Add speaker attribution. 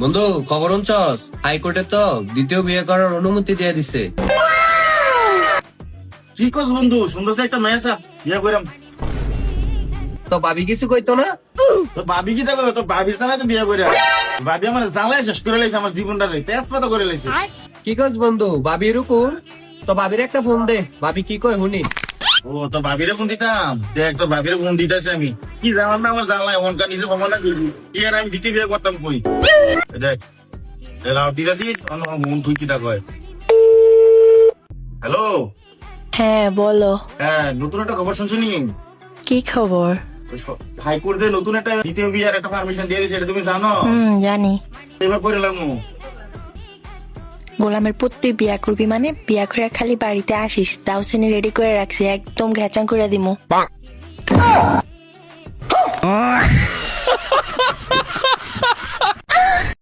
Speaker 1: বন্ধু খবর শুনছস? হাইকোর্টে তো দ্বিতীয় বিয়ে করার অনুমতি দিয়ে দিছে।
Speaker 2: কি কস বন্ধু, সুন্দর একটা মেয়ে আছে, বিয়ে করাম।
Speaker 1: তো ভাবি কিছু কইতো না?
Speaker 2: তো ভাবি কি দেখো, তো ভাবির সাথে তো বিয়ে করে ভাবি আমার জ্বালায় শেষ করে লাইছে, আমার জীবনটা তেজপাত করে লাইছে।
Speaker 1: কি কস বন্ধু, ভাবি এরকম? তো ভাবির একটা ফোন দে, ভাবি কি কয় শুনি।
Speaker 2: ও তো ভাবিরে ফোন দিতাম, দেখ তো ভাবিরে ফোন দিতেছি আমি। কি জানার না আমার জ্বালায় এমনকার নিজে ভগবান করবি কি, আর আমি দ্বিতীয় বিয়ে করতাম কই। দেখ লাভ দিতেছি, মন তুই কি তা কয়। হ্যালো,
Speaker 3: হ্যাঁ বলো,
Speaker 2: হ্যাঁ নতুন একটা খবর শুনছো নি?
Speaker 3: কি খবর?
Speaker 2: হাইকোর্ট যে নতুন একটা দ্বিতীয় বিয়ার একটা পারমিশন দিয়ে দিয়েছে, এটা তুমি জানো?
Speaker 3: জানি।
Speaker 2: এবার করে লাগবো।
Speaker 3: গোলামের পুত তুই বিয়া করবি মানে বিয়া করে খালি বাড়িতে আসিস, দাও শ্রেণী রেডি করে রাখছি, একদম ঘেচাং করে দিমু।